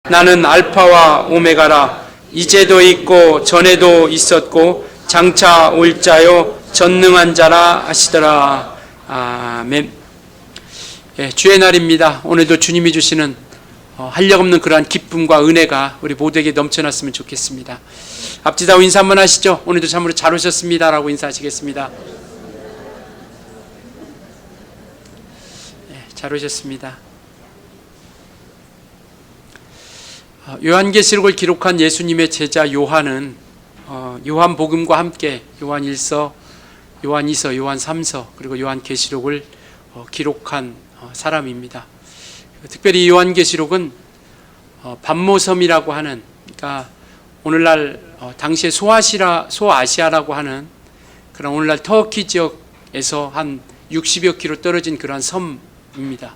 나는 알파와 오메가라. 이제도 있고 전에도 있었고 장차 올 자요 전능한 자라 하시더라. 아멘. 예, 주의 날입니다. 오늘도 주님이 주시는 한량없는 그러한 기쁨과 은혜가 우리 모두에게 넘쳐났으면 좋겠습니다. 앞지다고 인사 한번 하시죠. 오늘도 참으로 잘 오셨습니다 라고 인사하시겠습니다. 예, 잘 오셨습니다. 요한계시록을 기록한 예수님의 제자 요한은 요한복음과 함께 요한 1서, 요한 2서, 요한 3서 그리고 요한계시록을 기록한 사람입니다. 특별히 요한계시록은 반모섬이라고 하는, 그러니까 오늘날 당시에 소아시아라고 하는 그런 오늘날 터키 지역에서 한 60여 킬로 떨어진 그러한 섬입니다.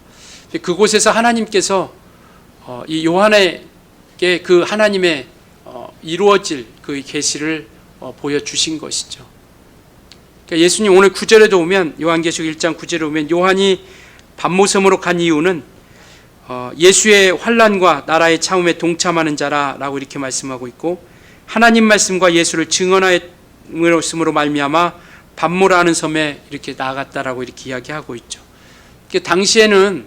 그곳에서 하나님께서 이 요한에게 그 하나님의 이루어질 그 계시를 보여주신 것이죠. 그러니까 예수님 오늘 9절에도 오면, 요한계시록 1장 9절에 오면 요한이 반모섬으로 간 이유는 예수의 환난과 나라의 참음에 동참하는 자라라고 이렇게 말씀하고 있고, 하나님 말씀과 예수를 증언하였음으로 말미암아 반모라는 섬에 이렇게 나아갔다라고 이렇게 이야기하고 있죠. 그러니까 당시에는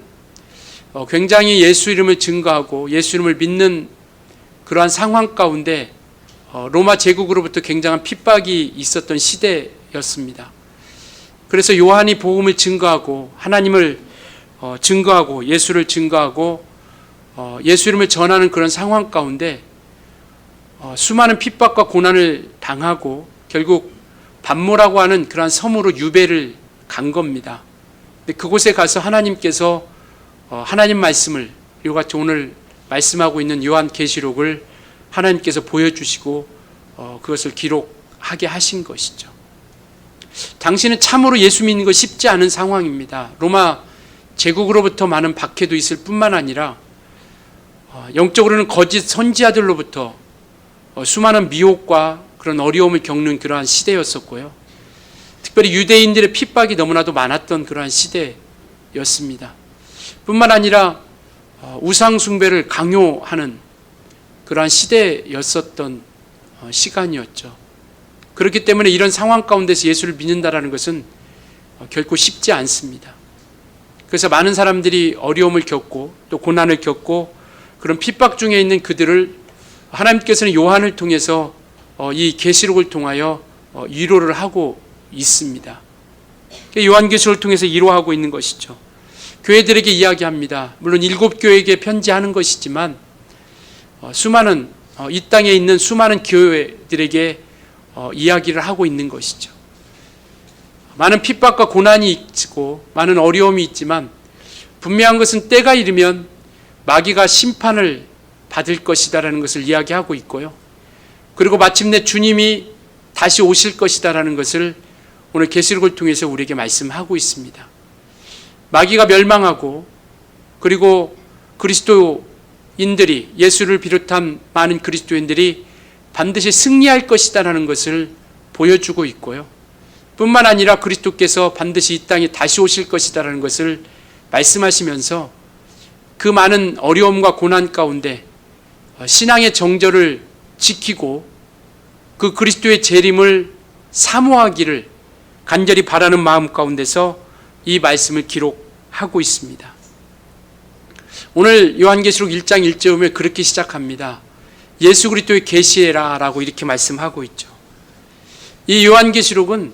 굉장히 예수 이름을 증거하고 예수 이름을 믿는 그러한 상황 가운데 로마 제국으로부터 굉장한 핍박이 있었던 시대였습니다. 그래서 요한이 복음을 증거하고 하나님을 증거하고 예수를 증거하고 예수 이름을 전하는 그런 상황 가운데 수많은 핍박과 고난을 당하고 결국 반모라고 하는 그러한 섬으로 유배를 간 겁니다. 근데 그곳에 가서 하나님께서 하나님 말씀을, 이와 같이 오늘 말씀하고 있는 요한계시록을 하나님께서 보여주시고 그것을 기록하게 하신 것이죠. 당시는 참으로 예수 믿는 거 쉽지 않은 상황입니다. 로마 제국으로부터 많은 박해도 있을 뿐만 아니라 영적으로는 거짓 선지자들로부터 수많은 미혹과 그런 어려움을 겪는 그러한 시대였었고요. 특별히 유대인들의 핍박이 너무나도 많았던 그러한 시대였습니다. 뿐만 아니라 우상 숭배를 강요하는 그러한 시대였었던 시간이었죠. 그렇기 때문에 이런 상황 가운데서 예수를 믿는다라는 것은 결코 쉽지 않습니다. 그래서 많은 사람들이 어려움을 겪고 또 고난을 겪고 그런 핍박 중에 있는 그들을 하나님께서는 요한을 통해서 이 계시록을 통하여 위로를 하고 있습니다. 요한계시록을 통해서 위로하고 있는 것이죠. 교회들에게 이야기합니다. 물론 7교회에게 편지하는 것이지만 수많은 이 땅에 있는 수많은 교회들에게 이야기를 하고 있는 것이죠. 많은 핍박과 고난이 있고 많은 어려움이 있지만 분명한 것은 때가 이르면 마귀가 심판을 받을 것이다라는 것을 이야기하고 있고요. 그리고 마침내 주님이 다시 오실 것이다라는 것을 오늘 계시록을 통해서 우리에게 말씀하고 있습니다. 마귀가 멸망하고 그리고 그리스도인들이, 예수를 비롯한 많은 그리스도인들이 반드시 승리할 것이다라는 것을 보여주고 있고요. 뿐만 아니라 그리스도께서 반드시 이 땅에 다시 오실 것이다라는 것을 말씀하시면서 그 많은 어려움과 고난 가운데 신앙의 정절을 지키고 그 그리스도의 재림을 사모하기를 간절히 바라는 마음 가운데서 이 말씀을 기록하고 있습니다. 오늘 요한계시록 1장 1절에 보면 그렇게 시작합니다. 예수 그리스도의 계시해라 라고 이렇게 말씀하고 있죠. 이 요한계시록은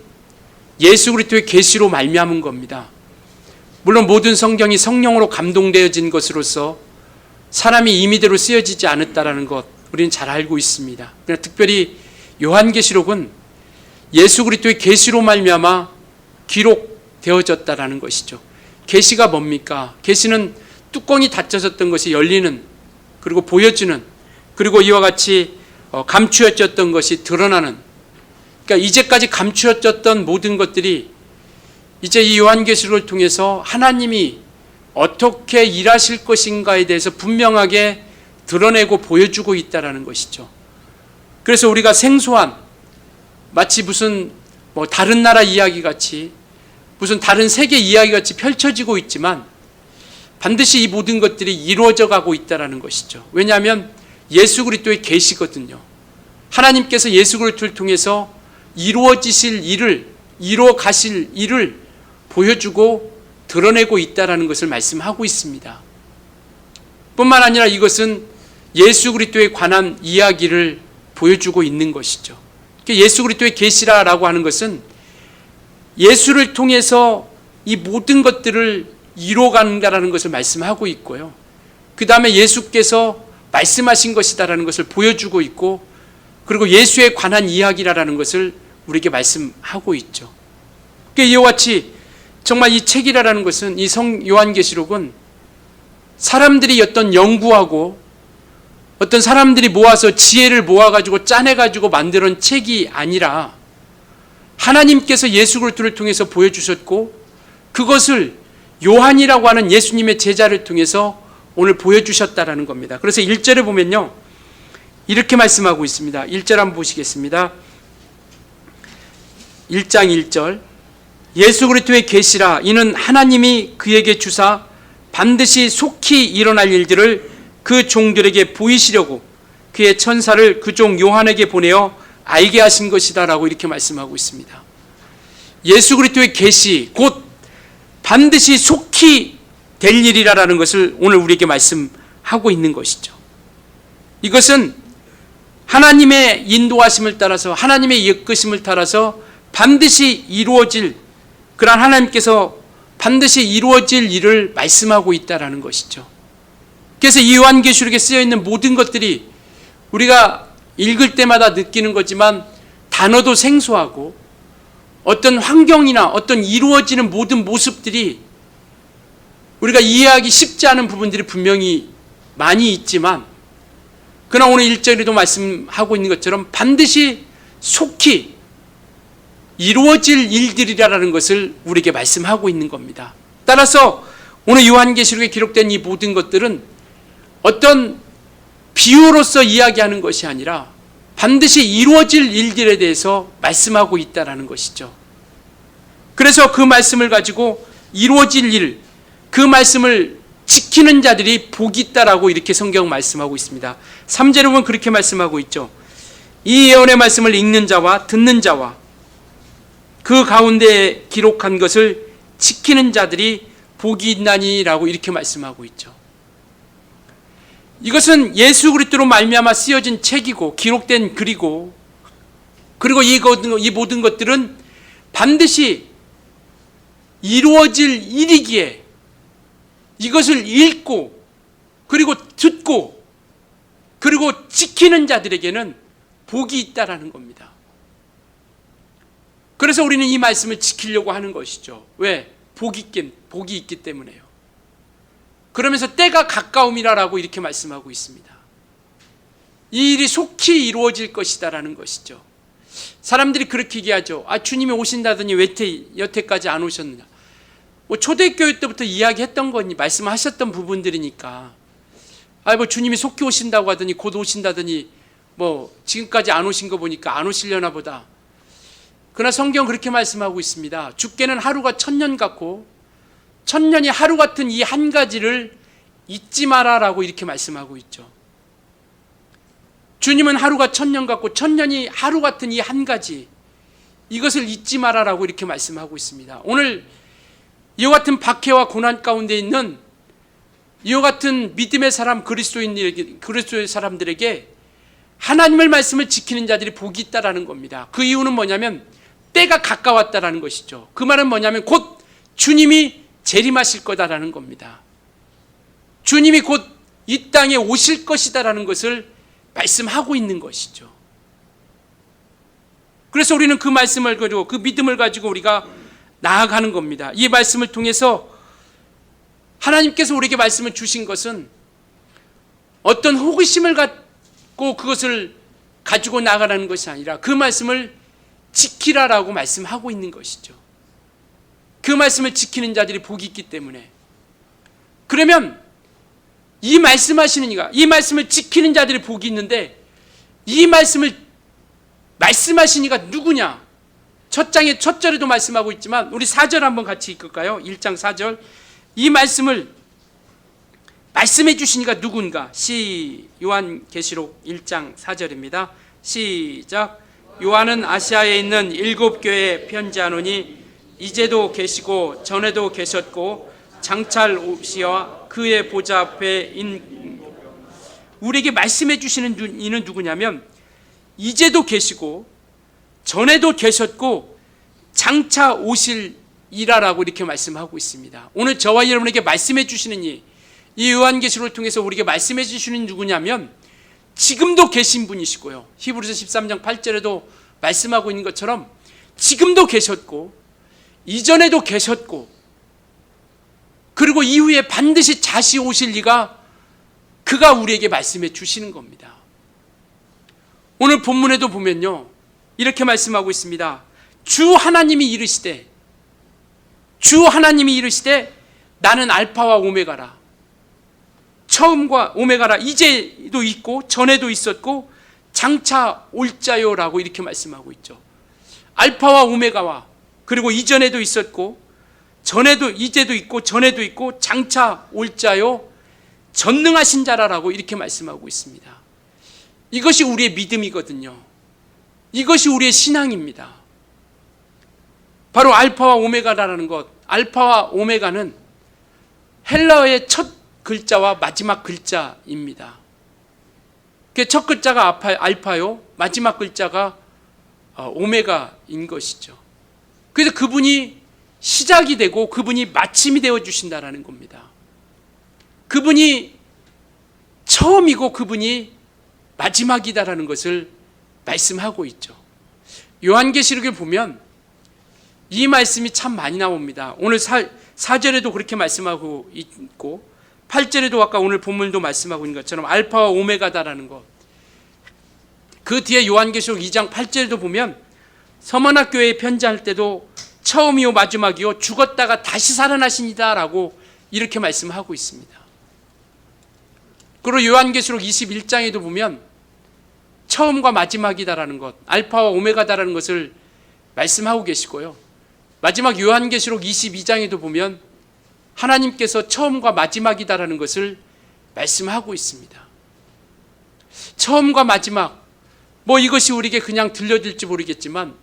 예수 그리스도의 계시로 말미암은 겁니다. 물론 모든 성경이 성령으로 감동되어진 것으로서 사람이 임의대로 쓰여지지 않았다라는 것 우리는 잘 알고 있습니다. 그러나 특별히 요한계시록은 예수 그리스도의 계시로 말미암아 기록되어졌다라는 것이죠. 계시가 뭡니까? 계시는 뚜껑이 닫혀졌던 것이 열리는, 그리고 보여주는, 그리고 이와 같이 감추어졌던 것이 드러나는, 그러니까 이제까지 감추어졌던 모든 것들이 이제 이 요한계시록을 통해서 하나님이 어떻게 일하실 것인가에 대해서 분명하게 드러내고 보여주고 있다는 것이죠. 그래서 우리가 생소한, 마치 무슨 다른 나라 이야기 같이, 무슨 다른 세계 이야기 같이 펼쳐지고 있지만 반드시 이 모든 것들이 이루어져 가고 있다는 것이죠. 왜냐하면 예수 그리스도의 계시거든요. 하나님께서 예수 그리스도를 통해서 이루어지실 일을, 이루어 가실 일을 보여주고 드러내고 있다는 것을 말씀하고 있습니다. 뿐만 아니라 이것은 예수 그리스도에 관한 이야기를 보여주고 있는 것이죠. 예수 그리스도의 계시라라고 하는 것은 예수를 통해서 이 모든 것들을 이루어간다라는 것을 말씀하고 있고요. 그 다음에 예수께서 말씀하신 것이다라는 것을 보여주고 있고, 그리고 예수에 관한 이야기라는 것을 우리에게 말씀하고 있죠. 이와 같이 정말 이 책이라는 것은, 이 성 요한계시록은 사람들이 어떤 연구하고 어떤 사람들이 모아서 지혜를 모아가지고 짜내가지고 만드는 책이 아니라 하나님께서 예수 그리스도를 통해서 보여주셨고, 그것을 요한이라고 하는 예수님의 제자를 통해서 오늘 보여주셨다라는 겁니다. 그래서 1절에 보면요, 이렇게 말씀하고 있습니다. 1절 한번 보시겠습니다. 1장 1절, 예수 그리스도의 계시라, 이는 하나님이 그에게 주사 반드시 속히 일어날 일들을 그 종들에게 보이시려고 그의 천사를 그 종 요한에게 보내어 알게 하신 것이다 라고 이렇게 말씀하고 있습니다. 예수 그리스도의 계시, 곧 반드시 속히 될 일이라는 것을 오늘 우리에게 말씀하고 있는 것이죠. 이것은 하나님의 인도하심을 따라서, 하나님의 이끄심을 따라서 반드시 이루어질, 그러한 하나님께서 반드시 이루어질 일을 말씀하고 있다는 것이죠. 그래서 이 요한계시록에 쓰여있는 모든 것들이 우리가 읽을 때마다 느끼는 거지만 단어도 생소하고 어떤 환경이나 어떤 이루어지는 모든 모습들이 우리가 이해하기 쉽지 않은 부분들이 분명히 많이 있지만, 그러나 오늘 1절에도 말씀하고 있는 것처럼 반드시 속히 이루어질 일들이라는 것을 우리에게 말씀하고 있는 겁니다. 따라서 오늘 요한계시록에 기록된 이 모든 것들은 어떤 비유로서 이야기하는 것이 아니라 반드시 이루어질 일들에 대해서 말씀하고 있다는 것이죠. 그래서 그 말씀을 가지고 이루어질 일, 그 말씀을 지키는 자들이 복이 있다라고 이렇게 성경 말씀하고 있습니다. 3절에 보면 그렇게 말씀하고 있죠. 이 예언의 말씀을 읽는 자와 듣는 자와 그 가운데 기록한 것을 지키는 자들이 복이 있나니라고 이렇게 말씀하고 있죠. 이것은 예수 그리스도로 말미암아 쓰여진 책이고 기록된 글이고, 그리고 이 모든 것들은 반드시 이루어질 일이기에 이것을 읽고 그리고 듣고 그리고 지키는 자들에게는 복이 있다라는 겁니다. 그래서 우리는 이 말씀을 지키려고 하는 것이죠. 왜? 복이 있기 때문에요. 그러면서 때가 가까움이라고 이렇게 말씀하고 있습니다. 이 일이 속히 이루어질 것이다라는 것이죠. 사람들이 그렇게 얘기하죠. 주님이 오신다더니 왜 여태까지 안 오셨느냐. 초대교회 때부터 이야기했던 거니, 말씀하셨던 부분들이니까. 주님이 속히 오신다고 하더니, 곧 오신다더니 지금까지 안 오신 거 보니까 안 오시려나 보다. 그러나 성경 그렇게 말씀하고 있습니다. 주께는 하루가 1000년 같고 1000년이 하루 같은 이 한 가지를 잊지 마라라고 이렇게 말씀하고 있죠. 주님은 하루가 1000년 같고 1000년이 하루 같은 이 한 가지, 이것을 잊지 마라라고 이렇게 말씀하고 있습니다. 오늘 이와 같은 박해와 고난 가운데 있는 이와 같은 믿음의 사람, 그리스도의 사람들에게 하나님의 말씀을 지키는 자들이 복이 있다라는 겁니다. 그 이유는 뭐냐면 때가 가까웠다라는 것이죠. 그 말은 뭐냐면 곧 주님이 재림하실 거다라는 겁니다. 주님이 곧 이 땅에 오실 것이다라는 것을 말씀하고 있는 것이죠. 그래서 우리는 그 말씀을 가지고, 그 믿음을 가지고 우리가 나아가는 겁니다. 이 말씀을 통해서 하나님께서 우리에게 말씀을 주신 것은 어떤 호기심을 갖고 그것을 가지고 나아가라는 것이 아니라 그 말씀을 지키라라고 말씀하고 있는 것이죠. 그 말씀을 지키는 자들이 복이 있기 때문에. 그러면 이 말씀하시는 이가, 이 말씀을 지키는 자들이 복이 있는데, 이 말씀을 말씀하신 이가 누구냐? 첫 장의 첫 절에도 말씀하고 있지만 우리 4절 한번 같이 읽을까요? 1장 4절. 이 말씀을 말씀해 주신 이가 누군가? 요한계시록 1장 4절입니다. 시작. 요한은 아시아에 있는 7교회에 편지하노니 이제도 계시고 전에도 계셨고 장차할 오시와 그의 보좌 앞에 우리에게 말씀해 주시는 이는 누구냐면 이제도 계시고 전에도 계셨고 장차 오실 이라라고 이렇게 말씀하고 있습니다. 오늘 저와 여러분에게 말씀해 주시는 이 요한계시록을 통해서 우리에게 말씀해 주시는 누구냐면 지금도 계신 분이시고요. 히브리서 13장 8절에도 말씀하고 있는 것처럼 지금도 계셨고 이전에도 계셨고 그리고 이후에 반드시 다시 오실 이가 그가 우리에게 말씀해 주시는 겁니다. 오늘 본문에도 보면요, 이렇게 말씀하고 있습니다. 주 하나님이 이르시되 나는 알파와 오메가라. 처음과 오메가라. 이제도 있고 전에도 있었고 장차 올 자요라고 이렇게 말씀하고 있죠. 알파와 오메가와 그리고 이전에도 있었고 전에도 이제도 있고 전에도 있고 장차 올 자요 전능하신 자라라고 이렇게 말씀하고 있습니다. 이것이 우리의 믿음이거든요. 이것이 우리의 신앙입니다. 바로 알파와 오메가라는 것. 알파와 오메가는 헬라어의 첫 글자와 마지막 글자입니다. 첫 글자가 알파요, 마지막 글자가 오메가인 것이죠. 그래서 그분이 시작이 되고 그분이 마침이 되어 주신다라는 겁니다. 그분이 처음이고 그분이 마지막이다라는 것을 말씀하고 있죠. 요한계시록에 보면 이 말씀이 참 많이 나옵니다. 오늘 4절에도 그렇게 말씀하고 있고 8절에도 아까 오늘 본문도 말씀하고 있는 것처럼 알파와 오메가다라는 것. 그 뒤에 요한계시록 2장 8절에도 보면 서머나 교회에 편지할 때도 처음이요 마지막이요 죽었다가 다시 살아나시니다 라고 이렇게 말씀하고 있습니다. 그리고 요한계시록 21장에도 보면 처음과 마지막이다라는 것, 알파와 오메가다라는 것을 말씀하고 계시고요. 마지막 요한계시록 22장에도 보면 하나님께서 처음과 마지막이다라는 것을 말씀하고 있습니다. 처음과 마지막, 이것이 우리에게 그냥 들려질지 모르겠지만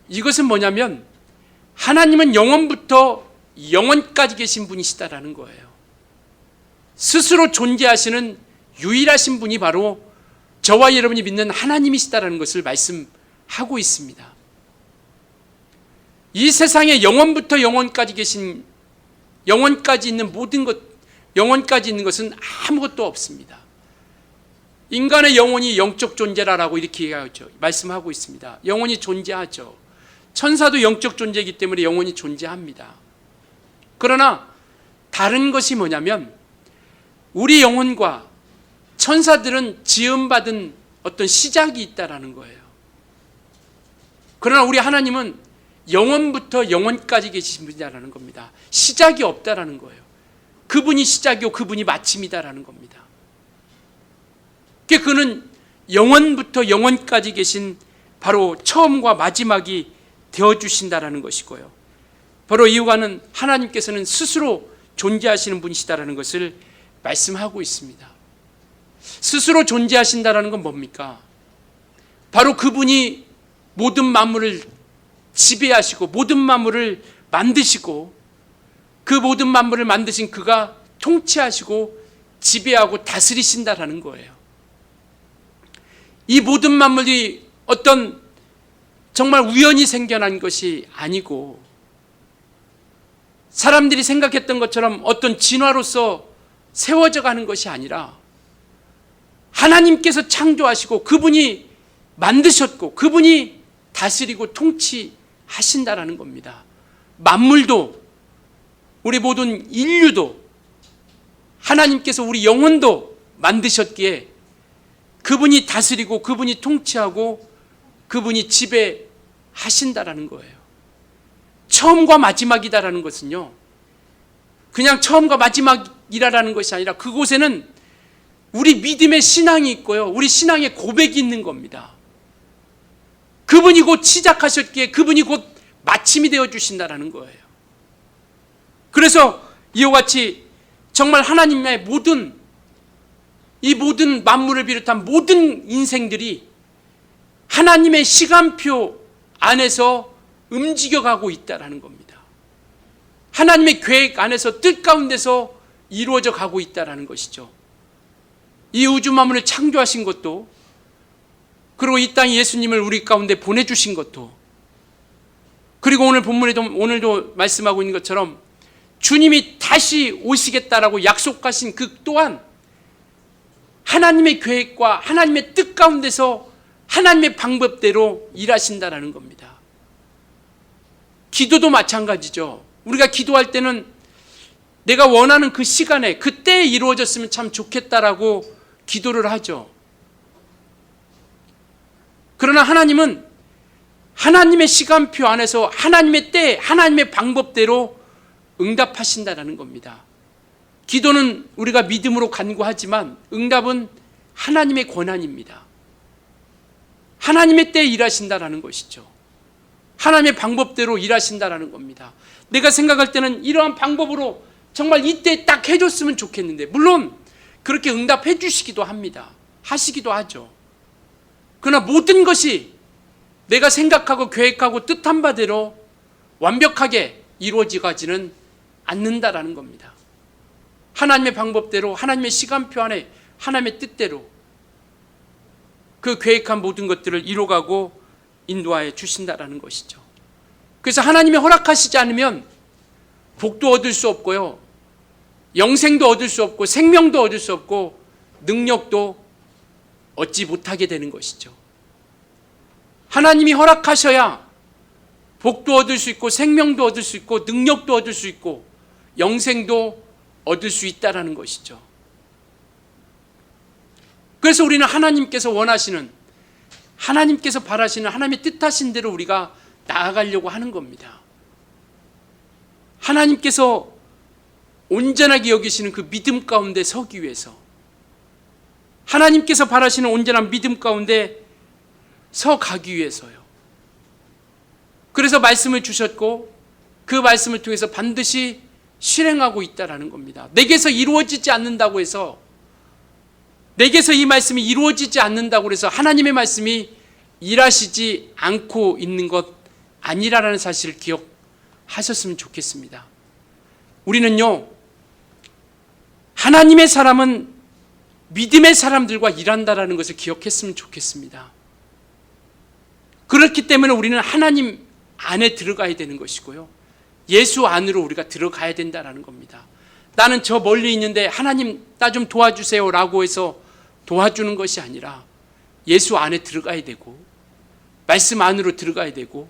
이것은 뭐냐면 하나님은 영원부터 영원까지 계신 분이시다라는 거예요. 스스로 존재하시는 유일하신 분이 바로 저와 여러분이 믿는 하나님이시다라는 것을 말씀하고 있습니다. 이 세상에 영원부터 영원까지 계신, 영원까지 있는 모든 것, 영원까지 있는 것은 아무것도 없습니다. 인간의 영혼이 영적 존재라고 이렇게 얘기하죠. 말씀하고 있습니다. 영혼이 존재하죠. 천사도 영적 존재이기 때문에 영혼이 존재합니다. 그러나 다른 것이 뭐냐면 우리 영혼과 천사들은 지음받은 어떤 시작이 있다라는 거예요. 그러나 우리 하나님은 영원부터 영원까지 계신 분이라는 겁니다. 시작이 없다라는 거예요. 그분이 시작이고 그분이 마침이다라는 겁니다. 그는 영원부터 영원까지 계신 바로 처음과 마지막이 되어주신다라는 것이고요. 바로 이유가는 하나님께서는 스스로 존재하시는 분이시다라는 것을 말씀하고 있습니다. 스스로 존재하신다라는 건 뭡니까? 바로 그분이 모든 만물을 지배하시고 모든 만물을 만드시고 그 모든 만물을 만드신 그가 통치하시고 지배하고 다스리신다라는 거예요. 이 모든 만물이 어떤 정말 우연히 생겨난 것이 아니고 사람들이 생각했던 것처럼 어떤 진화로서 세워져 가는 것이 아니라 하나님께서 창조하시고 그분이 만드셨고 그분이 다스리고 통치하신다라는 겁니다. 만물도 우리 모든 인류도 하나님께서 우리 영혼도 만드셨기에 그분이 다스리고 그분이 통치하고 그분이 지배하신다라는 거예요. 처음과 마지막이다라는 것은요, 그냥 처음과 마지막이라는 것이 아니라 그곳에는 우리 믿음의 신앙이 있고요, 우리 신앙의 고백이 있는 겁니다. 그분이 곧 시작하셨기에 그분이 곧 마침이 되어 주신다라는 거예요. 그래서 이와 같이 정말 하나님의 모든 이 모든 만물을 비롯한 모든 인생들이 하나님의 시간표 안에서 움직여가고 있다는 겁니다. 하나님의 계획 안에서 뜻 가운데서 이루어져 가고 있다는 것이죠. 이 우주 만물을 창조하신 것도, 그리고 이 땅에 예수님을 우리 가운데 보내주신 것도, 그리고 오늘 본문에도 오늘도 말씀하고 있는 것처럼 주님이 다시 오시겠다라고 약속하신 그 또한 하나님의 계획과 하나님의 뜻 가운데서 하나님의 방법대로 일하신다라는 겁니다. 기도도 마찬가지죠. 우리가 기도할 때는 내가 원하는 그 시간에 그때에 이루어졌으면 참 좋겠다라고 기도를 하죠. 그러나 하나님은 하나님의 시간표 안에서 하나님의 때, 하나님의 방법대로 응답하신다라는 겁니다. 기도는 우리가 믿음으로 간구하지만 응답은 하나님의 권한입니다. 하나님의 때에 일하신다라는 것이죠. 하나님의 방법대로 일하신다라는 겁니다. 내가 생각할 때는 이러한 방법으로 정말 이때 딱 해줬으면 좋겠는데, 물론 그렇게 응답해 주시기도 합니다. 하시기도 하죠. 그러나 모든 것이 내가 생각하고 계획하고 뜻한 바대로 완벽하게 이루어지지는 않는다라는 겁니다. 하나님의 방법대로, 하나님의 시간표 안에, 하나님의 뜻대로 그 계획한 모든 것들을 이루어가고 인도하여 주신다라는 것이죠. 그래서 하나님이 허락하시지 않으면 복도 얻을 수 없고요, 영생도 얻을 수 없고, 생명도 얻을 수 없고, 능력도 얻지 못하게 되는 것이죠. 하나님이 허락하셔야 복도 얻을 수 있고, 생명도 얻을 수 있고, 능력도 얻을 수 있고, 영생도 얻을 수 있다라는 것이죠. 그래서 우리는 하나님께서 원하시는, 하나님께서 바라시는, 하나님의 뜻하신 대로 우리가 나아가려고 하는 겁니다. 하나님께서 온전하게 여기시는 그 믿음 가운데 서기 위해서, 하나님께서 바라시는 온전한 믿음 가운데 서 가기 위해서요. 그래서 말씀을 주셨고 그 말씀을 통해서 반드시 실행하고 있다라는 겁니다. 내게서 이루어지지 않는다고 해서, 내게서 이 말씀이 이루어지지 않는다고 해서 하나님의 말씀이 일하시지 않고 있는 것 아니라는 사실을 기억하셨으면 좋겠습니다. 우리는요, 하나님의 사람은 믿음의 사람들과 일한다라는 것을 기억했으면 좋겠습니다. 그렇기 때문에 우리는 하나님 안에 들어가야 되는 것이고요, 예수 안으로 우리가 들어가야 된다는 겁니다. 나는 저 멀리 있는데 하나님 나 좀 도와주세요 라고 해서 도와주는 것이 아니라 예수 안에 들어가야 되고, 말씀 안으로 들어가야 되고,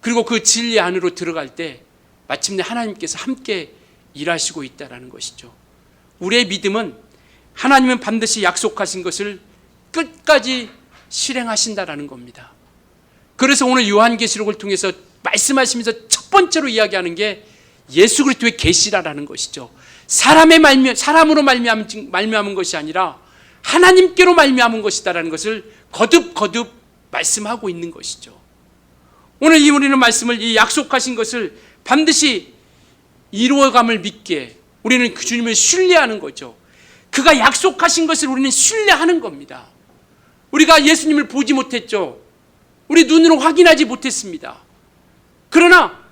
그리고 그 진리 안으로 들어갈 때 마침내 하나님께서 함께 일하시고 있다는 것이죠. 우리의 믿음은 하나님은 반드시 약속하신 것을 끝까지 실행하신다는 겁니다. 그래서 오늘 요한계시록을 통해서 말씀하시면서 첫 번째로 이야기하는 게 예수 그리스도의 계시라는 것이죠. 사람으로 말미암은 것이 아니라 하나님께로 말미암은 것이다라는 것을 거듭 말씀하고 있는 것이죠. 오늘 우리는 말씀을, 이 약속하신 것을 반드시 이루어감을 믿게 우리는 그 주님을 신뢰하는 거죠. 그가 약속하신 것을 우리는 신뢰하는 겁니다. 우리가 예수님을 보지 못했죠. 우리 눈으로 확인하지 못했습니다. 그러나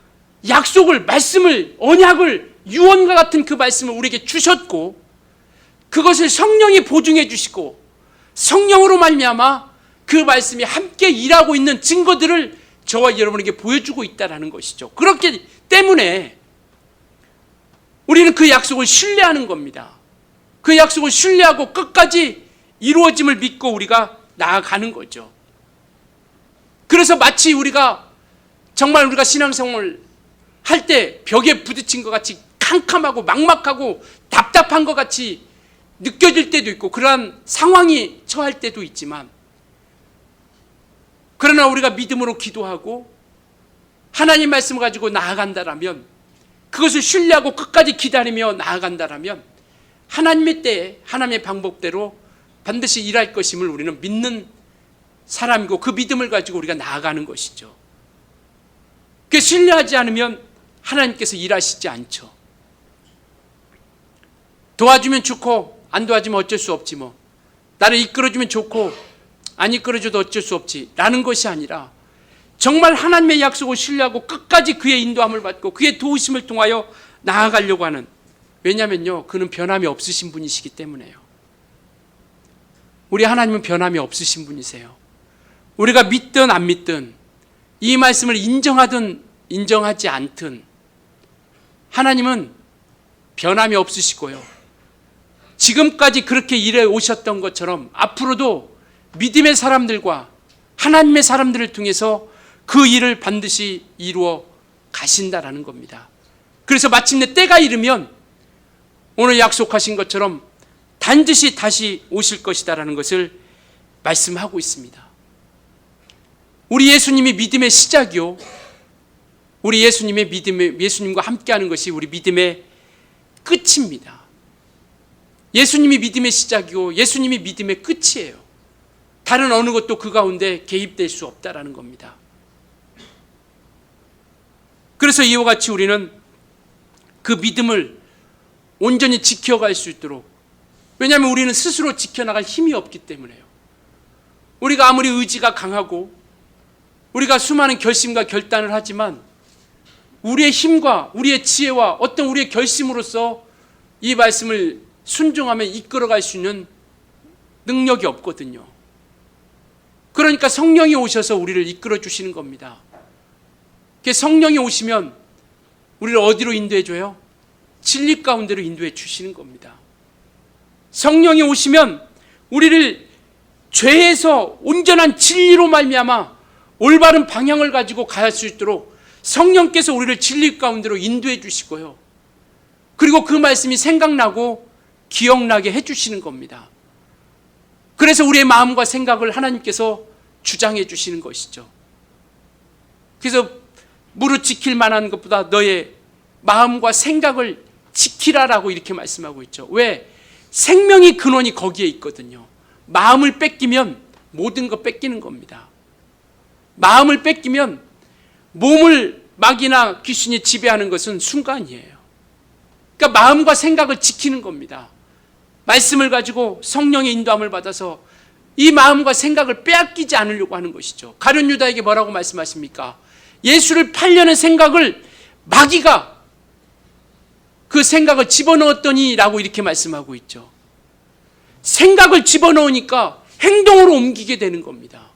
약속을, 말씀을, 언약을, 유언과 같은 그 말씀을 우리에게 주셨고, 그것을 성령이 보증해 주시고 성령으로 말미암아 그 말씀이 함께 일하고 있는 증거들을 저와 여러분에게 보여주고 있다는 것이죠. 그렇기 때문에 우리는 그 약속을 신뢰하는 겁니다. 그 약속을 신뢰하고 끝까지 이루어짐을 믿고 우리가 나아가는 거죠. 그래서 마치 우리가 정말 우리가 신앙생활을 할 때 벽에 부딪힌 것 같이 캄캄하고 막막하고 답답한 것 같이 느껴질 때도 있고, 그러한 상황이 처할 때도 있지만, 그러나 우리가 믿음으로 기도하고 하나님 말씀을 가지고 나아간다라면, 그것을 신뢰하고 끝까지 기다리며 나아간다라면 하나님의 때에 하나님의 방법대로 반드시 일할 것임을 우리는 믿는 사람이고, 그 믿음을 가지고 우리가 나아가는 것이죠. 그 신뢰하지 않으면 하나님께서 일하시지 않죠. 도와주면 좋고 안 도와주면 어쩔 수 없지 뭐. 나를 이끌어주면 좋고 안 이끌어줘도 어쩔 수 없지 라는 것이 아니라 정말 하나님의 약속을 신뢰하고 끝까지 그의 인도함을 받고 그의 도우심을 통하여 나아가려고 하는, 왜냐면요, 그는 변함이 없으신 분이시기 때문에요. 우리 하나님은 변함이 없으신 분이세요. 우리가 믿든 안 믿든, 이 말씀을 인정하든 인정하지 않든 하나님은 변함이 없으시고요, 지금까지 그렇게 일해 오셨던 것처럼 앞으로도 믿음의 사람들과 하나님의 사람들을 통해서 그 일을 반드시 이루어 가신다라는 겁니다. 그래서 마침내 때가 이르면 오늘 약속하신 것처럼 반드시 다시 오실 것이다라는 것을 말씀하고 있습니다. 우리 예수님이 믿음의 시작이요, 우리 예수님과 함께하는 것이 우리 믿음의 끝입니다. 예수님이 믿음의 시작이고 예수님이 믿음의 끝이에요. 다른 어느 것도 그 가운데 개입될 수 없다라는 겁니다. 그래서 이와 같이 우리는 그 믿음을 온전히 지켜갈 수 있도록, 왜냐하면 우리는 스스로 지켜나갈 힘이 없기 때문에요. 우리가 아무리 의지가 강하고 우리가 수많은 결심과 결단을 하지만 우리의 힘과 우리의 지혜와 어떤 우리의 결심으로서 이 말씀을 순종하며 이끌어갈 수 있는 능력이 없거든요. 그러니까 성령이 오셔서 우리를 이끌어 주시는 겁니다. 성령이 오시면 우리를 어디로 인도해 줘요? 진리 가운데로 인도해 주시는 겁니다. 성령이 오시면 우리를 죄에서 온전한 진리로 말미암아 올바른 방향을 가지고 갈 수 있도록 성령께서 우리를 진리 가운데로 인도해 주시고요, 그리고 그 말씀이 생각나고 기억나게 해주시는 겁니다. 그래서 우리의 마음과 생각을 하나님께서 주장해 주시는 것이죠. 그래서 무릇 지킬 만한 것보다 너의 마음과 생각을 지키라라고 이렇게 말씀하고 있죠. 왜? 생명의 근원이 거기에 있거든요. 마음을 뺏기면 모든 거 뺏기는 겁니다. 마음을 뺏기면 몸을 마귀나 귀신이 지배하는 것은 순간이에요. 그러니까 마음과 생각을 지키는 겁니다. 말씀을 가지고 성령의 인도함을 받아서 이 마음과 생각을 빼앗기지 않으려고 하는 것이죠. 가룟 유다에게 뭐라고 말씀하십니까? 예수를 팔려는 생각을 마귀가 그 생각을 집어넣었더니 라고 이렇게 말씀하고 있죠. 생각을 집어넣으니까 행동으로 옮기게 되는 겁니다.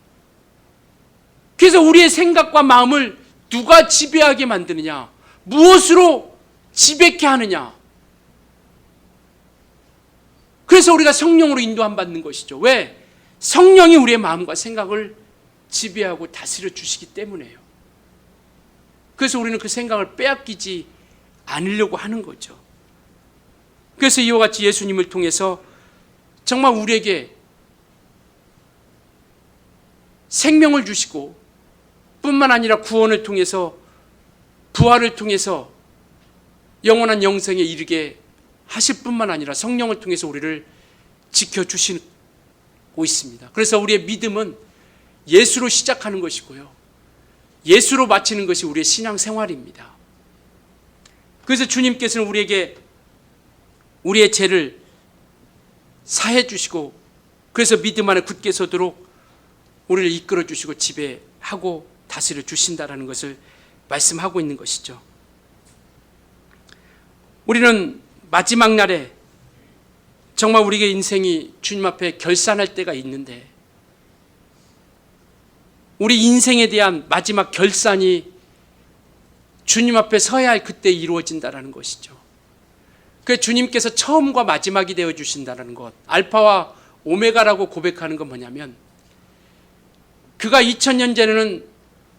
그래서 우리의 생각과 마음을 누가 지배하게 만드느냐, 무엇으로 지배케 하느냐, 그래서 우리가 성령으로 인도함 받는 것이죠. 왜? 성령이 우리의 마음과 생각을 지배하고 다스려 주시기 때문에요. 그래서 우리는 그 생각을 빼앗기지 않으려고 하는 거죠. 그래서 이와 같이 예수님을 통해서 정말 우리에게 생명을 주시고 뿐만 아니라 구원을 통해서, 부활을 통해서 영원한 영생에 이르게 하실 뿐만 아니라 성령을 통해서 우리를 지켜주시고 있습니다. 그래서 우리의 믿음은 예수로 시작하는 것이고요, 예수로 마치는 것이 우리의 신앙생활입니다. 그래서 주님께서는 우리에게 우리의 죄를 사해 주시고, 그래서 믿음 안에 굳게 서도록 우리를 이끌어 주시고 지배하고 다스려 주신다라는 것을 말씀하고 있는 것이죠. 우리는 마지막 날에 정말 우리의 인생이 주님 앞에 결산할 때가 있는데, 우리 인생에 대한 마지막 결산이 주님 앞에 서야 할 그때 이루어진다는 것이죠. 그 주님께서 처음과 마지막이 되어 주신다는 것, 알파와 오메가라고 고백하는 건 뭐냐면, 그가 2000년 전에는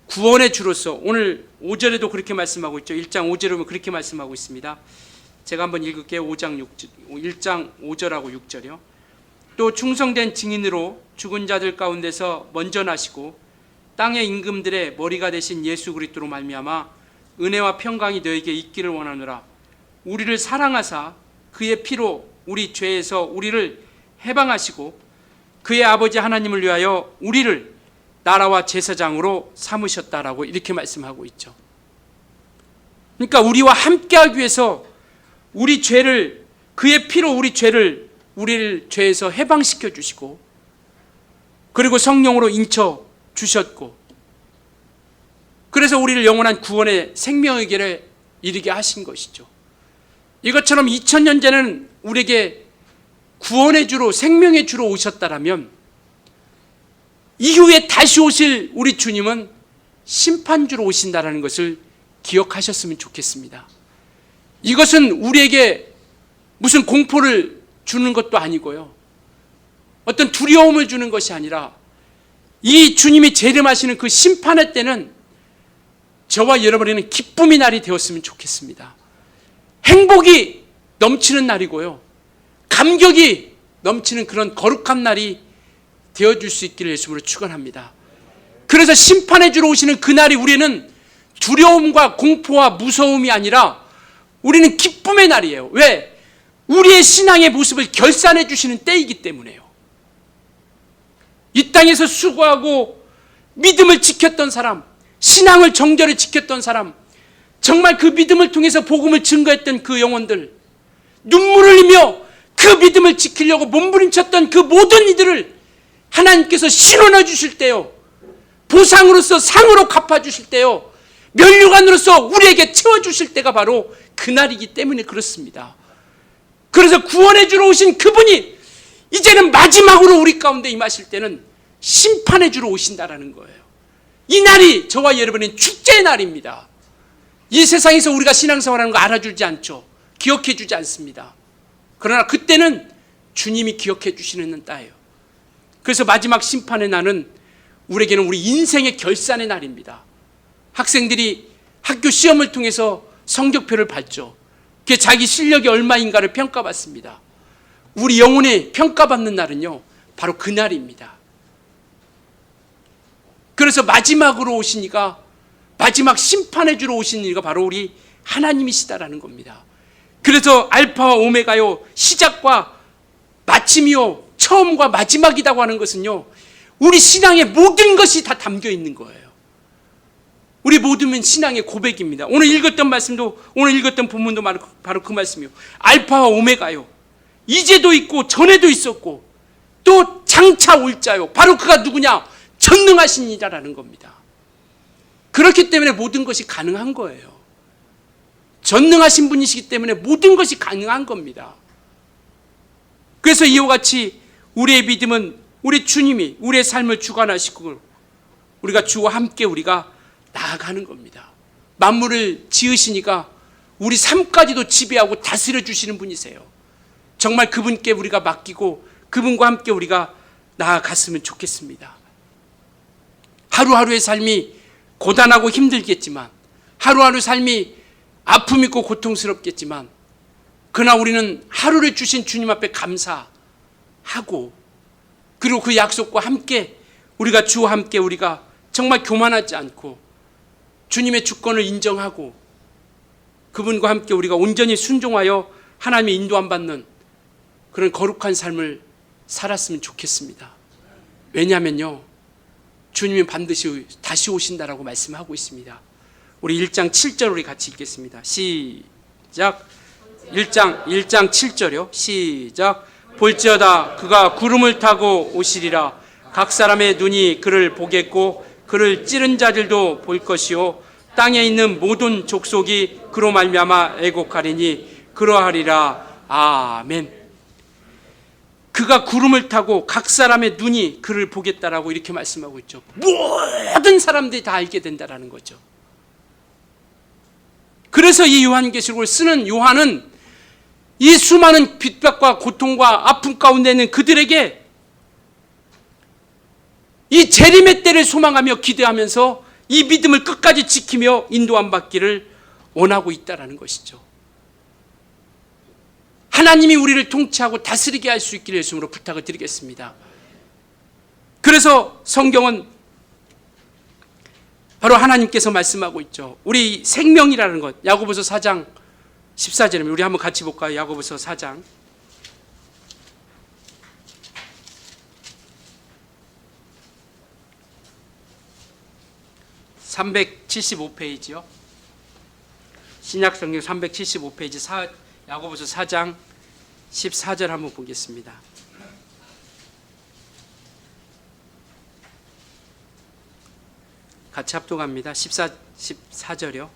구원의 주로서, 오늘 5절에도 그렇게 말씀하고 있죠. 1장 5절에 보면 그렇게 말씀하고 있습니다. 제가 한번 읽을게요. 1장 5절하고 6절이요. 또 충성된 증인으로 죽은 자들 가운데서 먼저 나시고 땅의 임금들의 머리가 되신 예수 그리스도로 말미암아 은혜와 평강이 너에게 있기를 원하노라. 우리를 사랑하사 그의 피로 우리 죄에서 우리를 해방하시고 그의 아버지 하나님을 위하여 우리를 나라와 제사장으로 삼으셨다라고 이렇게 말씀하고 있죠. 그러니까 우리와 함께하기 위해서 우리 죄를, 그의 피로 우리 죄를 우리를 죄에서 해방시켜 주시고 그리고 성령으로 인쳐 주셨고 그래서 우리를 영원한 구원의 생명의 길에 이르게 하신 것이죠. 이것처럼 2000년 전에는 우리에게 구원의 주로 생명의 주로 오셨다라면 이후에 다시 오실 우리 주님은 심판주로 오신다라는 것을 기억하셨으면 좋겠습니다. 이것은 우리에게 무슨 공포를 주는 것도 아니고요, 어떤 두려움을 주는 것이 아니라 이 주님이 재림하시는 그 심판의 때는 저와 여러분에게는 기쁨의 날이 되었으면 좋겠습니다. 행복이 넘치는 날이고요, 감격이 넘치는 그런 거룩한 날이 되어줄 수 있기를 예수님으로 축원합니다. 그래서 심판의 주로 오시는 그날이 우리는 두려움과 공포와 무서움이 아니라 우리는 기쁨의 날이에요. 왜? 우리의 신앙의 모습을 결산해 주시는 때이기 때문에요. 이 땅에서 수고하고 믿음을 지켰던 사람, 신앙을 정결히 지켰던 사람, 정말 그 믿음을 통해서 복음을 증거했던 그 영혼들, 눈물을 흘리며 그 믿음을 지키려고 몸부림쳤던 그 모든 이들을 하나님께서 신원해 주실 때요, 보상으로서 상으로 갚아주실 때요, 면류관으로서 우리에게 채워주실 때가 바로 그날이기 때문에 그렇습니다. 그래서 구원해 주러 오신 그분이 이제는 마지막으로 우리 가운데 임하실 때는 심판해 주러 오신다라는 거예요. 이 날이 저와 여러분의 축제의 날입니다. 이 세상에서 우리가 신앙생활하는 거 알아주지 않죠. 기억해 주지 않습니다. 그러나 그때는 주님이 기억해 주시는 때예요. 그래서 마지막 심판의 날은 우리에게는 우리 인생의 결산의 날입니다. 학생들이 학교 시험을 통해서 성적표를 받죠. 그게 자기 실력이 얼마인가를 평가받습니다. 우리 영혼이 평가받는 날은요, 바로 그 날입니다. 그래서 마지막으로 오신 이가, 마지막 심판해 주러 오신 이가 바로 우리 하나님이시다라는 겁니다. 그래서 알파와 오메가요, 시작과 마침이요, 처음과 마지막이라고 하는 것은요, 우리 신앙의 모든 것이 다 담겨 있는 거예요. 우리 모두는 신앙의 고백입니다. 오늘 읽었던 말씀도, 오늘 읽었던 본문도 바로 그 말씀이요. 알파와 오메가요, 이제도 있고 전에도 있었고 또 장차 올 자요, 바로 그가 누구냐? 전능하신 이라라는 겁니다. 그렇기 때문에 모든 것이 가능한 거예요. 전능하신 분이시기 때문에 모든 것이 가능한 겁니다. 그래서 이와 같이 우리의 믿음은 우리 주님이 우리의 삶을 주관하시고 우리가 주와 함께 우리가 나아가는 겁니다. 만물을 지으시니까 우리 삶까지도 지배하고 다스려 주시는 분이세요. 정말 그분께 우리가 맡기고 그분과 함께 우리가 나아갔으면 좋겠습니다. 하루하루의 삶이 고단하고 힘들겠지만, 하루하루 삶이 아픔 있고 고통스럽겠지만, 그러나 우리는 하루를 주신 주님 앞에 감사하고, 그리고 그 약속과 함께 우리가 주와 함께 우리가 정말 교만하지 않고 주님의 주권을 인정하고 그분과 함께 우리가 온전히 순종하여 하나님의 인도함 받는 그런 거룩한 삶을 살았으면 좋겠습니다. 왜냐하면요, 주님이 반드시 다시 오신다라고 말씀하고 있습니다. 우리 1장 7절 우리 같이 읽겠습니다. 시작. 1장 7절이요. 시작. 볼지어다 그가 구름을 타고 오시리라. 각 사람의 눈이 그를 보겠고 그를 찌른 자들도 볼 것이요 땅에 있는 모든 족속이 그로 말미암아 애곡하리니 그러하리라. 아멘. 그가 구름을 타고 각 사람의 눈이 그를 보겠다라고 이렇게 말씀하고 있죠. 모든 사람들이 다 알게 된다라는 거죠. 그래서 이 요한계시록을 쓰는 요한은 이 수많은 핍박과 고통과 아픔 가운데 있는 그들에게 이 재림의 때를 소망하며 기대하면서 이 믿음을 끝까지 지키며 인도함 받기를 원하고 있다는 것이죠. 하나님이 우리를 통치하고 다스리게 할 수 있기를 예수님으로 부탁을 드리겠습니다. 그래서 성경은 바로 하나님께서 말씀하고 있죠. 우리 생명이라는 것, 야고보서 4장 14절입니다. 우리 한번 같이 볼까요? 야고보서 4장 375페이지요. 신약성경 375페이지 야고보서 4장 14절 한번 보겠습니다. 같이 합독합니다. 14절이요.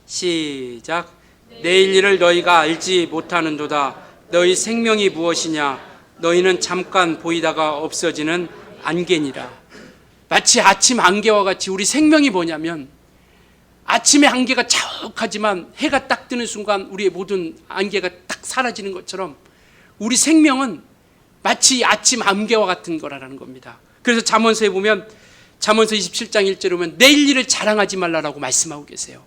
시작. 내일 일을 너희가 알지 못하는도다. 너희 생명이 무엇이냐? 너희는 잠깐 보이다가 없어지는 안개니라. 마치 아침 안개와 같이 우리 생명이 뭐냐면, 아침에 안개가 자욱하지만 해가 딱 뜨는 순간 우리의 모든 안개가 딱 사라지는 것처럼 우리 생명은 마치 아침 안개와 같은 거라는 겁니다. 그래서 잠언서에 보면, 잠언서 27장 1절에 보면 내일 일을 자랑하지 말라라고 말씀하고 계세요.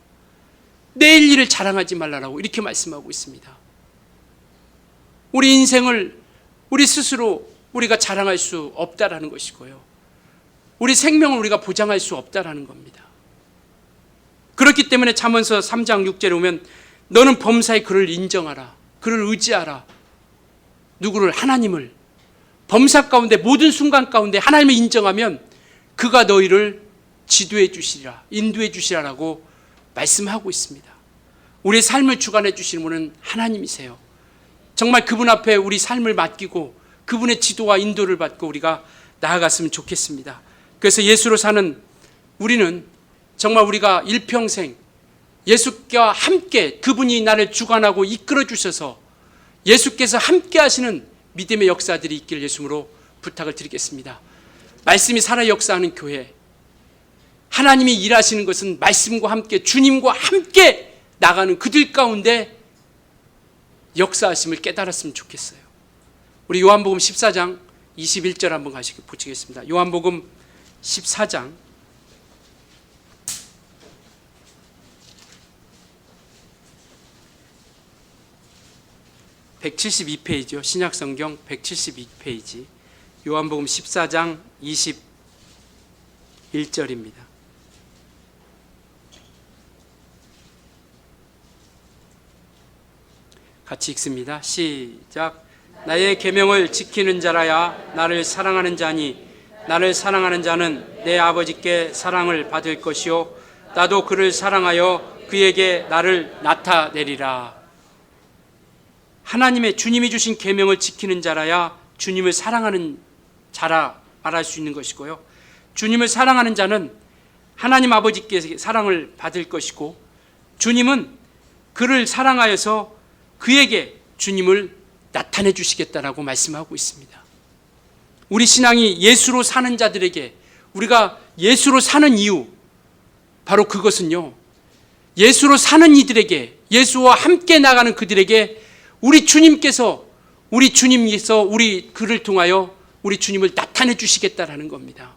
내일 일을 자랑하지 말라라고 이렇게 말씀하고 있습니다. 우리 인생을 우리 스스로 우리가 자랑할 수 없다라는 것이고요, 우리 생명을 우리가 보장할 수 없다라는 겁니다. 그렇기 때문에 잠언서 3장 6절에 보면 너는 범사에 그를 인정하라, 그를 의지하라. 누구를? 하나님을. 범사 가운데, 모든 순간 가운데 하나님을 인정하면 그가 너희를 지도해 주시리라, 인도해 주시라라고 말씀하고 있습니다. 우리의 삶을 주관해 주시는 분은 하나님이세요. 정말 그분 앞에 우리 삶을 맡기고 그분의 지도와 인도를 받고 우리가 나아갔으면 좋겠습니다. 그래서 예수로 사는 우리는 정말 우리가 일평생 예수께와 함께, 그분이 나를 주관하고 이끌어 주셔서 예수께서 함께 하시는 믿음의 역사들이 있기를 예수님으로 부탁을 드리겠습니다. 말씀이 살아 역사하는 교회, 하나님이 일하시는 것은 말씀과 함께, 주님과 함께 나가는 그들 가운데 역사하심을 깨달았으면 좋겠어요. 우리 요한복음 14장 21절 한번 보시겠습니다. 요한복음 14장 172페이지요. 신약성경 172페이지. 요한복음 14장 21절입니다. 같이 읽습니다. 시작. 나의 계명을 지키는 자라야 나를 사랑하는 자니 나를 사랑하는 자는 내 아버지께 사랑을 받을 것이요 나도 그를 사랑하여 그에게 나를 나타내리라. 하나님의, 주님이 주신 계명을 지키는 자라야 주님을 사랑하는 자라 말할 수 있는 것이고요, 주님을 사랑하는 자는 하나님 아버지께 사랑을 받을 것이고, 주님은 그를 사랑하여서 그에게 주님을 나타내 주시겠다라고 말씀하고 있습니다. 우리 신앙이 예수로 사는 자들에게, 우리가 예수로 사는 이유, 바로 그것은요, 예수로 사는 이들에게, 예수와 함께 나가는 그들에게 우리 주님께서 우리 그를 통하여 우리 주님을 나타내 주시겠다라는 겁니다.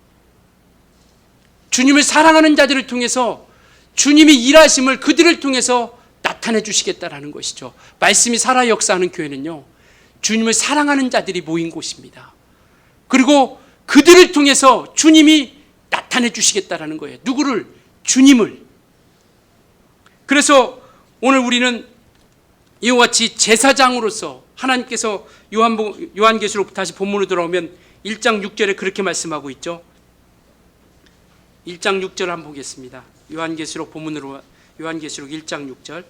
주님을 사랑하는 자들을 통해서 주님이 일하심을 그들을 통해서 나타내 주시겠다라는 것이죠. 말씀이 살아 역사하는 교회는요, 주님을 사랑하는 자들이 모인 곳입니다. 그리고 그들을 통해서 주님이 나타내 주시겠다라는 거예요. 누구를? 주님을. 그래서 오늘 우리는 이와 같이 제사장으로서 하나님께서 요한계시록 다시 본문으로 돌아오면 1장 6절에 그렇게 말씀하고 있죠. 1장 6절 한번 보겠습니다. 요한계시록 본문으로, 요한계시록 1장 6절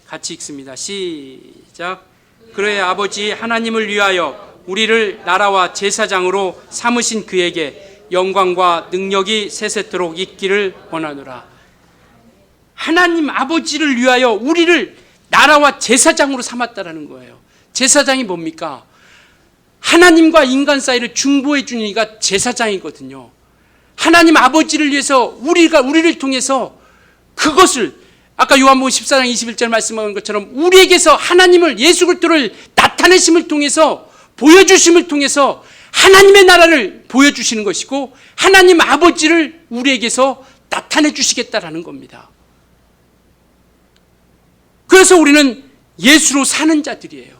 같이 읽습니다. 시작. 그의 아버지 하나님을 위하여 우리를 나라와 제사장으로 삼으신 그에게 영광과 능력이 세세토록 있기를 원하노라. 하나님 아버지를 위하여 우리를 나라와 제사장으로 삼았다라는 거예요. 제사장이 뭡니까? 하나님과 인간 사이를 중보해 주는 이가 제사장이거든요. 하나님 아버지를 위해서 우리를 통해서 그것을, 아까 요한복음 14장 21절 말씀한 것처럼 우리에게서 하나님을, 예수 그리스도를 나타내심을 통해서, 보여주심을 통해서 하나님의 나라를 보여주시는 것이고, 하나님 아버지를 우리에게서 나타내 주시겠다라는 겁니다. 그래서 우리는 예수로 사는 자들이에요.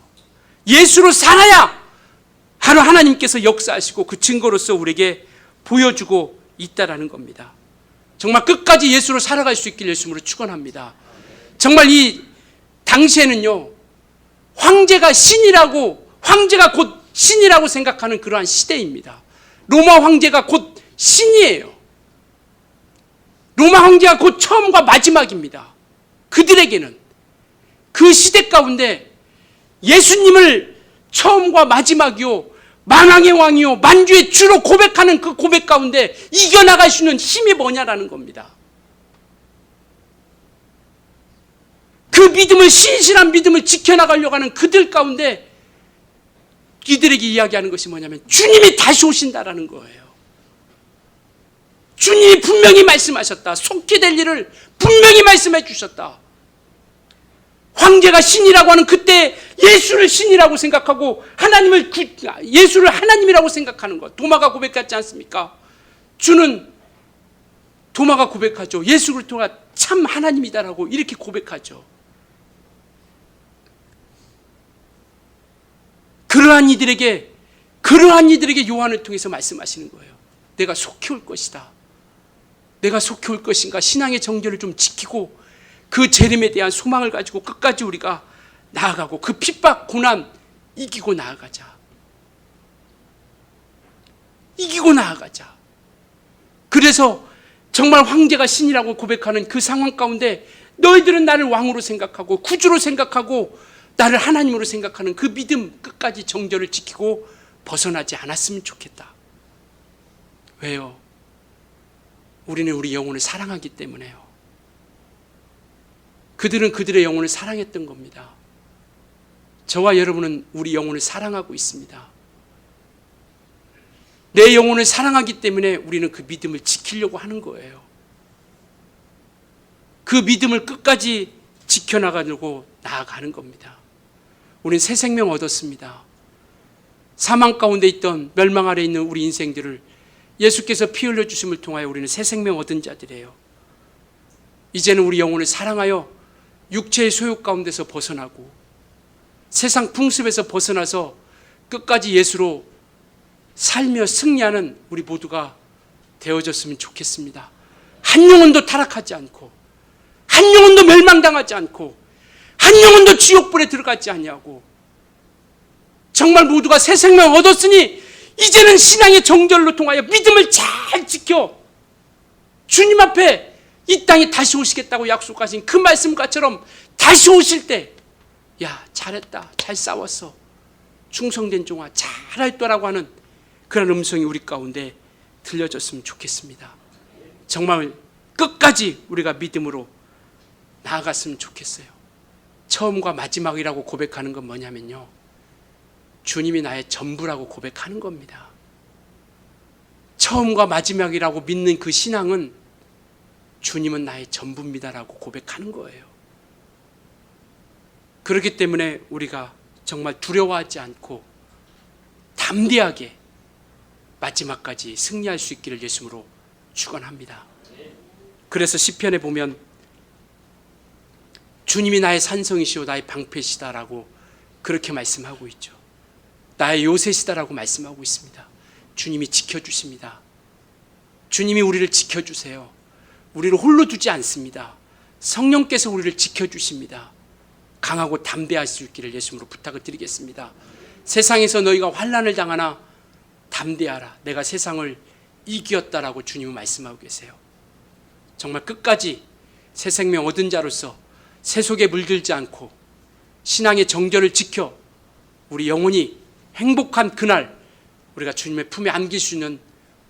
예수로 살아야 바로 하나님께서 역사하시고 그 증거로서 우리에게 보여주고 있다라는 겁니다. 정말 끝까지 예수로 살아갈 수 있길 예수님으로 축원합니다. 정말 이 당시에는요, 황제가 곧 신이라고 생각하는 그러한 시대입니다. 로마 황제가 곧 신이에요. 로마 황제가 곧 처음과 마지막입니다. 그들에게는 그 시대 가운데 예수님을 처음과 마지막이요 만왕의 왕이요 만주의 주로 고백하는 그 고백 가운데 이겨나갈 수 있는 힘이 뭐냐라는 겁니다. 그 믿음을, 신실한 믿음을 지켜나가려고 하는 그들 가운데 이들에게 이야기하는 것이 뭐냐면 주님이 다시 오신다라는 거예요. 주님이 분명히 말씀하셨다. 속히 될 일을 분명히 말씀해 주셨다. 황제가 신이라고 하는 그때 예수를 신이라고 생각하고 예수를 하나님이라고 생각하는 것. 도마가 고백하지 않습니까? 도마가 고백하죠. 예수 그리스도가 참 하나님이다라고 이렇게 고백하죠. 그러한 이들에게 요한을 통해서 말씀하시는 거예요. 내가 속히 올 것이다. 내가 속히 올 것인가? 신앙의 정절을 좀 지키고 그 재림에 대한 소망을 가지고 끝까지 우리가 나아가고 그 핍박, 고난 이기고 나아가자. 이기고 나아가자. 그래서 정말 황제가 신이라고 고백하는 그 상황 가운데 너희들은 나를 왕으로 생각하고 구주로 생각하고 나를 하나님으로 생각하는 그 믿음 끝까지 정절을 지키고 벗어나지 않았으면 좋겠다. 왜요? 우리는 우리 영혼을 사랑하기 때문에요. 그들은 그들의 영혼을 사랑했던 겁니다. 저와 여러분은 우리 영혼을 사랑하고 있습니다. 내 영혼을 사랑하기 때문에 우리는 그 믿음을 지키려고 하는 거예요. 그 믿음을 끝까지 지켜나가려고 나아가는 겁니다. 우리는 새 생명 얻었습니다. 사망 가운데 있던 멸망 아래 있는 우리 인생들을 예수께서 피 흘려 주심을 통하여 우리는 새 생명 얻은 자들이에요. 이제는 우리 영혼을 사랑하여 육체의 소욕 가운데서 벗어나고 세상 풍습에서 벗어나서 끝까지 예수로 살며 승리하는 우리 모두가 되어졌으면 좋겠습니다. 한 영혼도 타락하지 않고 한 영혼도 멸망당하지 않고 한 영혼도 지옥불에 들어가지 않냐고 정말 모두가 새 생명 얻었으니 이제는 신앙의 정절로 통하여 믿음을 잘 지켜 주님 앞에 이 땅에 다시 오시겠다고 약속하신 그 말씀과처럼 다시 오실 때 야 잘했다, 잘 싸웠어, 충성된 종아 잘했더라고 하는 그런 음성이 우리 가운데 들려졌으면 좋겠습니다. 정말 끝까지 우리가 믿음으로 나아갔으면 좋겠어요. 처음과 마지막이라고 고백하는 건 뭐냐면요, 주님이 나의 전부라고 고백하는 겁니다. 처음과 마지막이라고 믿는 그 신앙은 주님은 나의 전부입니다라고 고백하는 거예요. 그렇기 때문에 우리가 정말 두려워하지 않고 담대하게 마지막까지 승리할 수 있기를 예수님으로 축원합니다. 그래서 시편에 보면 주님이 나의 산성이시오 나의 방패시다라고 그렇게 말씀하고 있죠. 나의 요새시다라고 말씀하고 있습니다. 주님이 지켜주십니다. 주님이 우리를 지켜주세요. 우리를 홀로 두지 않습니다. 성령께서 우리를 지켜주십니다. 강하고 담대할 수 있기를 예수님으로 부탁을 드리겠습니다. 세상에서 너희가 환난을 당하나 담대하라. 내가 세상을 이겼다라고 주님은 말씀하고 계세요. 정말 끝까지 새 생명 얻은 자로서 세속에 물들지 않고 신앙의 정절을 지켜 우리 영혼이 행복한 그날 우리가 주님의 품에 안길 수 있는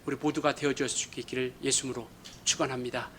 우리 모두가 되어줄 수 있기를 예수님으로 축원합니다.